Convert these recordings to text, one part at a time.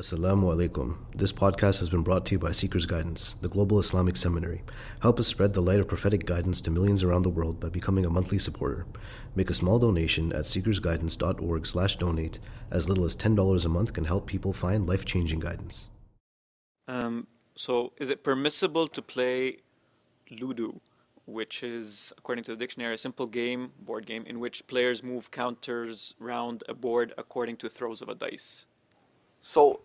Assalamu alaikum. This podcast has been brought to you by Seekers Guidance, the global Islamic seminary. Help us spread the light of prophetic guidance to millions around the world by becoming a monthly supporter. Make a small donation at SeekersGuidance.org/donate. As little as $10 a month can help people find life-changing guidance. So is it permissible to play Ludo, which is, according to the dictionary, a simple game, board game, in which players move counters round a board according to throws of a dice? So,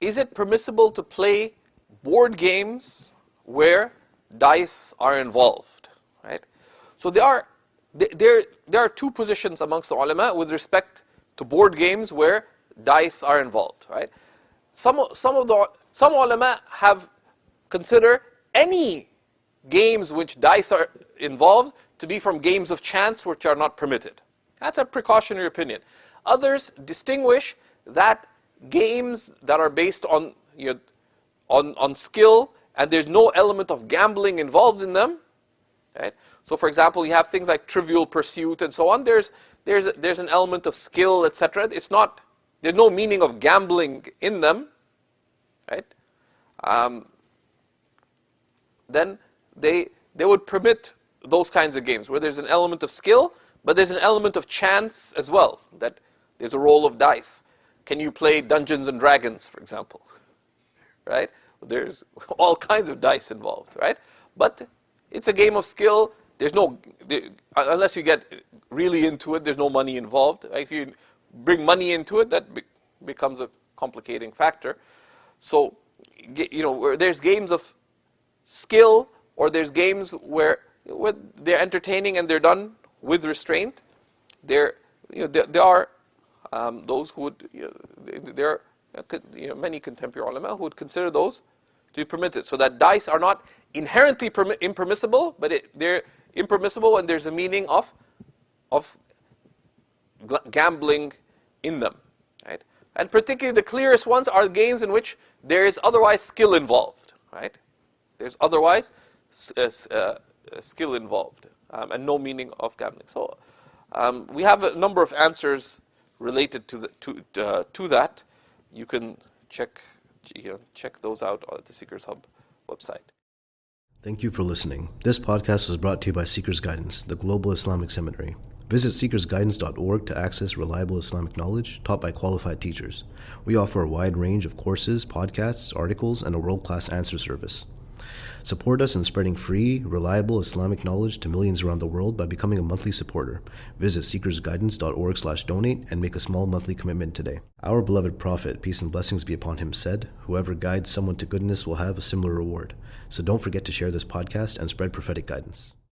is it permissible to play board games where dice are involved? Right. So there are two positions amongst the ulama with respect to board games where dice are involved. Right. Some ulama have considered any games which dice are involved to be from games of chance which are not permitted. That's a precautionary opinion. Others distinguish that games that are based on skill and there's no element of gambling involved in them, right? So, for example, you have things like Trivial Pursuit and so on. There's an element of skill, etc. There's no meaning of gambling in them, right? Then they would permit those kinds of games where there's an element of skill, but there's an element of chance as well. That there's a roll of dice. Can you play Dungeons and Dragons, for example? Right? There's all kinds of dice involved, right? But it's a game of skill. Unless you get really into it, there's no money involved. If you bring money into it, that becomes a complicating factor. So, where there's games of skill, or there's games where they're entertaining and they're done with restraint. There are those who would, there are many contemporary ulama who would consider those to be permitted. So that dice are not inherently impermissible, but they're impermissible when there's a meaning of gambling in them, right? And particularly the clearest ones are games in which there is otherwise skill involved, right? There's otherwise skill involved and no meaning of gambling. So we have a number of answers related to that. You can check those out at the Seekers Hub website. Thank you for listening. This podcast was brought to you by Seekers Guidance, the global Islamic seminary. Visit SeekersGuidance.org to access reliable Islamic knowledge taught by qualified teachers. We offer a wide range of courses, podcasts, articles, and a world-class answer service. Support us in spreading free, reliable Islamic knowledge to millions around the world by becoming a monthly supporter. Visit SeekersGuidance.org/donate and make a small monthly commitment today. Our beloved Prophet, peace and blessings be upon him, said, "Whoever guides someone to goodness will have a similar reward." So don't forget to share this podcast and spread prophetic guidance.